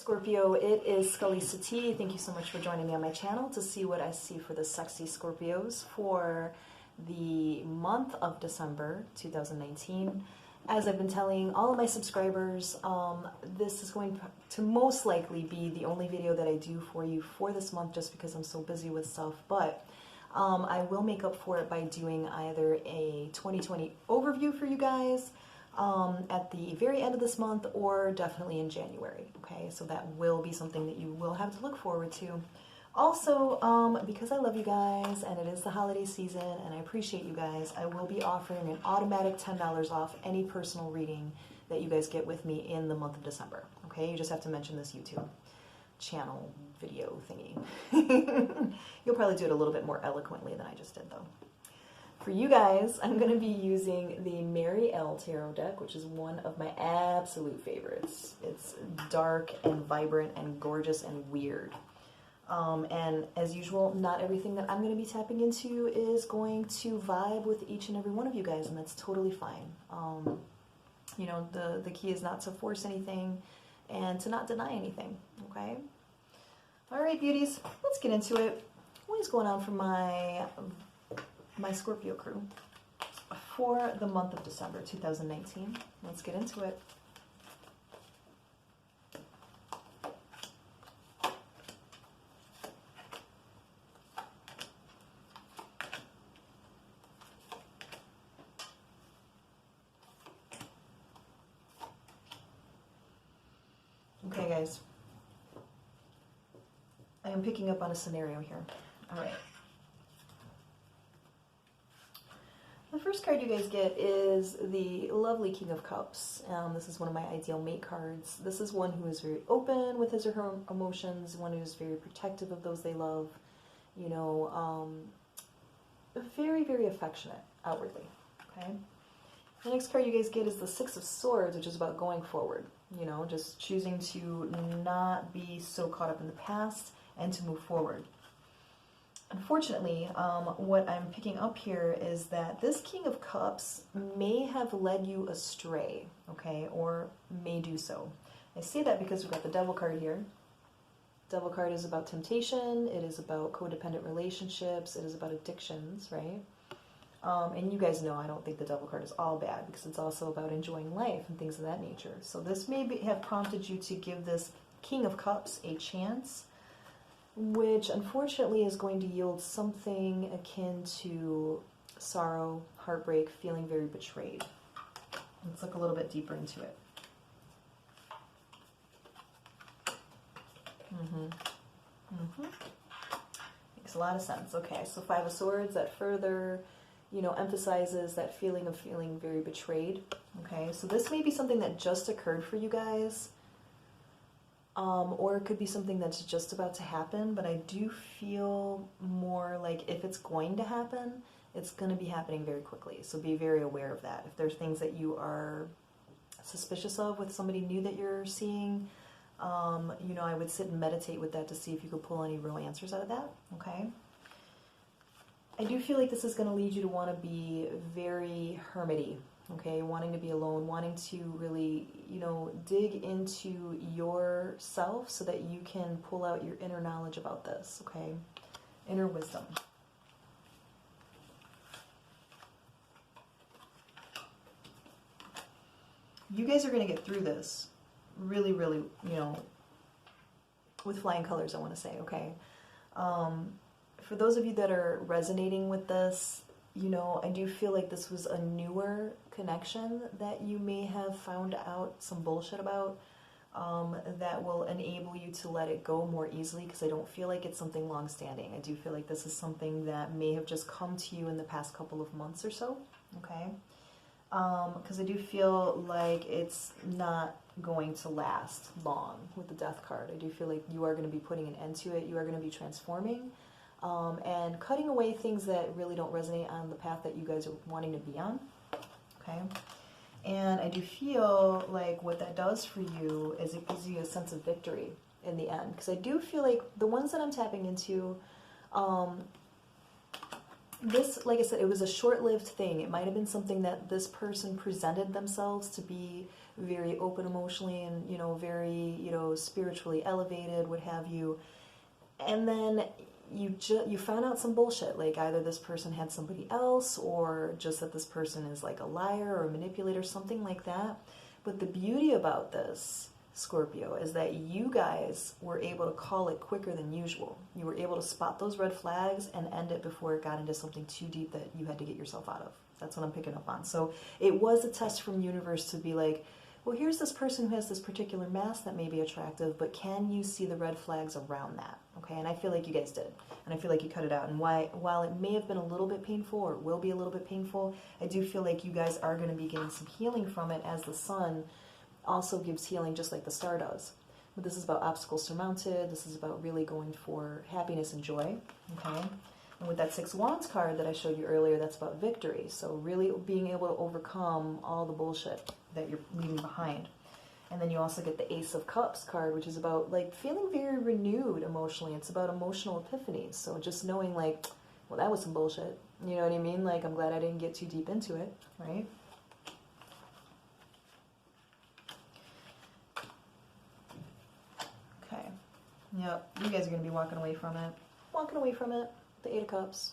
Scorpio, it is Scully Sati. Thank you so much for joining me on my channel to see what I see for the sexy Scorpios for the month of December 2019. As I've been telling all of my subscribers, this is going to most likely be the only video that I do for you for this month just because I'm so busy with stuff, but I will make up for it by doing either a 2020 overview for you guys at the very end of this month or definitely in January. Okay, so that will be something that you will have to look forward to. Also, because I love you guys and it is the holiday season and I appreciate you guys, I will be offering an automatic $10 off any personal reading that you guys get with me in the month of December. Okay, you just have to mention this YouTube channel video thingy. You'll probably do it a little bit more eloquently than I just did though. For you guys, I'm going to be using the Mary L Tarot deck, which is one of my absolute favorites. It's dark and vibrant and gorgeous and weird. And as usual, not everything that I'm going to be tapping into is going to vibe with each and every one of you guys, and that's totally fine. You know, the key is not to force anything and to not deny anything, okay? All right, beauties, let's get into it. What is going on for my Scorpio crew for the month of December 2019? Let's get into it. Okay, guys, I am picking up on a scenario here. All right. The first card you guys get is the lovely King of Cups. This is one of my ideal mate cards. This is one who is very open with his or her emotions, one who is very protective of those they love, you know, very, very affectionate outwardly, okay? The next card you guys get is the Six of Swords, which is about going forward, you know, just choosing to not be so caught up in the past and to move forward. Unfortunately, what I'm picking up here is that this King of Cups may have led you astray, okay, or may do so. I say that because we've got the Devil card here. Devil card is about temptation, it is about codependent relationships, it is about addictions, right? And you guys know I don't think the Devil card is all bad because it's also about enjoying life and things of that nature. So this may have prompted you to give this King of Cups a chance, which unfortunately is going to yield something akin to sorrow, heartbreak, feeling very betrayed. Let's look a little bit deeper into it. Makes a lot of sense. Okay, so Five of Swords, that further, you know, emphasizes that feeling of feeling very betrayed. Okay, so this may be something that just occurred for you guys. Or it could be something that's just about to happen, but I do feel more like if it's going to happen, it's going to be happening very quickly. So be very aware of that. If there's things that you are suspicious of with somebody new that you're seeing, you know, I would sit and meditate with that to see if you could pull any real answers out of that, okay? I do feel like this is going to lead you to want to be very hermity. Okay, wanting to be alone, wanting to really, you know, dig into yourself so that you can pull out your inner knowledge about this, okay? Inner wisdom. You guys are going to get through this really, really, you know, with flying colors, I want to say, okay? For those of you that are resonating with this, you know, I do feel like this was a newer connection that you may have found out some bullshit about that will enable you to let it go more easily, because I don't feel like it's something long-standing. I do feel like this is something that may have just come to you in the past couple of months or so, okay? Because I do feel like it's not going to last long with the Death card. I do feel like you are going to be putting an end to it. You are going to be transforming. And cutting away things that really don't resonate on the path that you guys are wanting to be on, okay? And I do feel like what that does for you is it gives you a sense of victory in the end. Because I do feel like the ones that I'm tapping into, this, like I said, it was a short-lived thing. It might have been something that this person presented themselves to be very open emotionally and, you know, very, you know, spiritually elevated, what have you. And then you found out some bullshit, like either this person had somebody else or just that this person is like a liar or a manipulator, something like that. But the beauty about this, Scorpio, is that you guys were able to call it quicker than usual. You were able to spot those red flags and end it before it got into something too deep that you had to get yourself out of. That's what I'm picking up on. So it was a test from universe to be like, well, here's this person who has this particular mask that may be attractive, but can you see the red flags around that? Okay, and I feel like you guys did. And I feel like you cut it out. And while it may have been a little bit painful or will be a little bit painful, I do feel like you guys are going to be getting some healing from it, as the sun also gives healing just like the star does. But this is about obstacles surmounted. This is about really going for happiness and joy. Okay? And with that Six Wands card that I showed you earlier, that's about victory. So really being able to overcome all the bullshit that you're leaving behind. And then you also get the Ace of Cups card, which is about like feeling very renewed emotionally. It's about emotional epiphanies. So just knowing like, well, that was some bullshit. You know what I mean? Like, I'm glad I didn't get too deep into it, right? Okay. Yep. You guys are going to be walking away from it. Walking away from it. The Eight of Cups.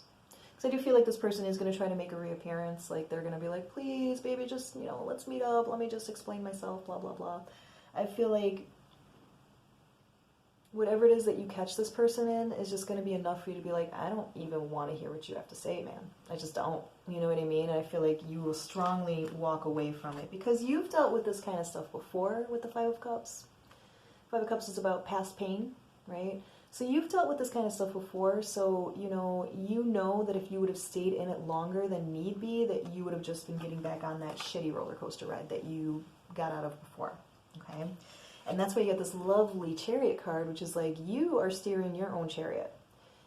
Because I do feel like this person is going to try to make a reappearance. Like, they're going to be like, please, baby, just, you know, let's meet up. Let me just explain myself, blah, blah, blah. I feel like whatever it is that you catch this person in is just going to be enough for you to be like, I don't even want to hear what you have to say, man. I just don't. You know what I mean? And I feel like you will strongly walk away from it. Because you've dealt with this kind of stuff before with the Five of Cups. Five of Cups is about past pain, right? So you've dealt with this kind of stuff before, so you know that if you would have stayed in it longer than need be, that you would have just been getting back on that shitty roller coaster ride that you got out of before, okay? And that's why you got this lovely Chariot card, which is like you are steering your own chariot.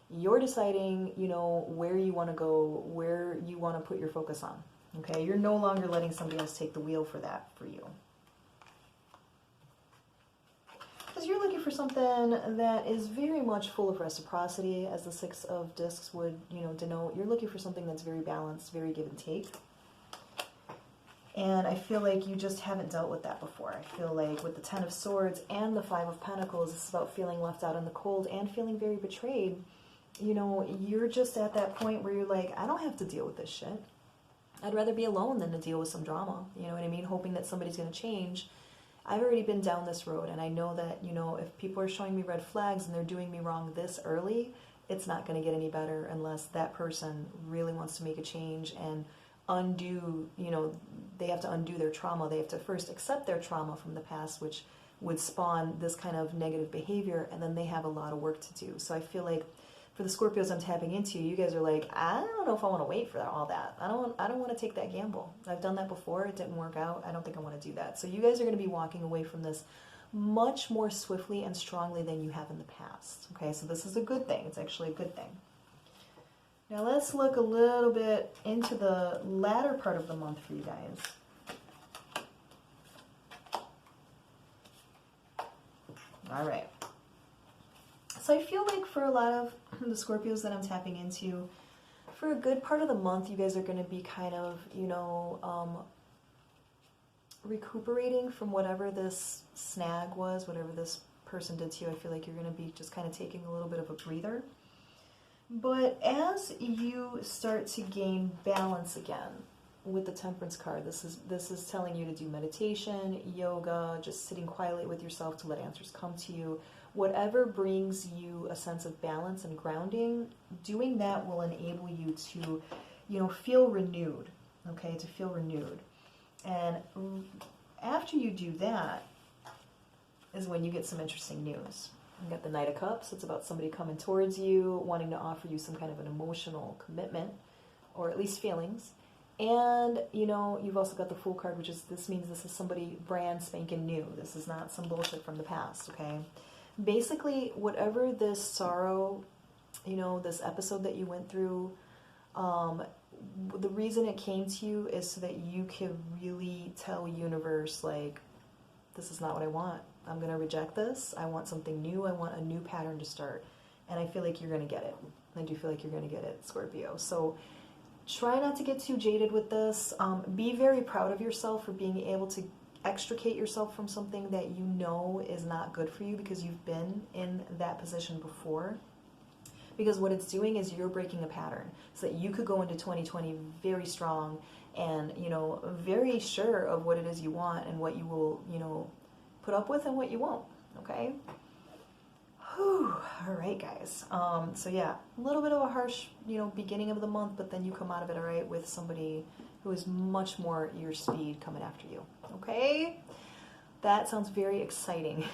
You're deciding, you know, where you want to go, where you want to put your focus on, okay? You're no longer letting somebody else take the wheel for that for you. Because you're looking for something that is very much full of reciprocity, as the Six of Discs would, you know, denote. You're looking for something that's very balanced, very give and take. And I feel like you just haven't dealt with that before. I feel like with the Ten of Swords and the Five of Pentacles, it's about feeling left out in the cold and feeling very betrayed. You know, you're just at that point where you're like, I don't have to deal with this shit. I'd rather be alone than to deal with some drama. You know what I mean? Hoping that somebody's going to change. I've already been down this road, and I know that, you know, if people are showing me red flags and they're doing me wrong this early, it's not going to get any better unless that person really wants to make a change and undo, you know, they have to undo their trauma. They have to first accept their trauma from the past, which would spawn this kind of negative behavior, and then they have a lot of work to do. So I feel like for the Scorpios I'm tapping into, you guys are like, I don't know if I want to wait for all that. I don't want to take that gamble. I've done that before. It didn't work out. I don't think I want to do that. So you guys are going to be walking away from this much more swiftly and strongly than you have in the past. Okay, so this is a good thing. It's actually a good thing. Now let's look a little bit into the latter part of the month for you guys. All right. So I feel like for a lot of the Scorpios that I'm tapping into, for a good part of the month, you guys are going to be kind of, you know, recuperating from whatever this snag was, whatever this person did to you. I feel like you're going to be just kind of taking a little bit of a breather. But as you start to gain balance again with the Temperance card, this is telling you to do meditation, yoga, just sitting quietly with yourself to let answers come to you. Whatever brings you a sense of balance and grounding, doing that will enable you to, you know, feel renewed, okay, to feel renewed. And after you do that is when you get some interesting news. You got the Knight of Cups. It's about somebody coming towards you, wanting to offer you some kind of an emotional commitment, or at least feelings. And, you know, you've also got the Fool card, which is, this means this is somebody brand spanking new. This is not some bullshit from the past, okay? Basically, whatever this sorrow, you know, this episode that you went through, the reason it came to you is so that you can really tell universe, like, this is not what I want. I'm going to reject this. I want something new. I want a new pattern to start. And I feel like you're going to get it. I do feel like you're going to get it, Scorpio. So try not to get too jaded with this. Be very proud of yourself for being able to extricate yourself from something that you know is not good for you because you've been in that position before. Because what it's doing is you're breaking a pattern so that you could go into 2020 very strong and, you know, very sure of what it is you want and what you will, you know, put up with and what you won't, okay? Whew. All right, guys. So yeah, a little bit of a harsh, you know, beginning of the month, but then you come out of it, all right, with somebody who is much more your speed coming after you, okay? That sounds very exciting.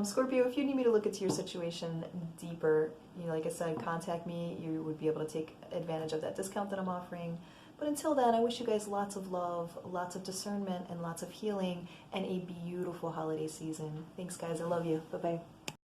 Scorpio, if you need me to look into your situation deeper, you know, like I said, contact me. You would be able to take advantage of that discount that I'm offering. But until then, I wish you guys lots of love, lots of discernment, and lots of healing, and a beautiful holiday season. Thanks, guys. I love you. Bye-bye.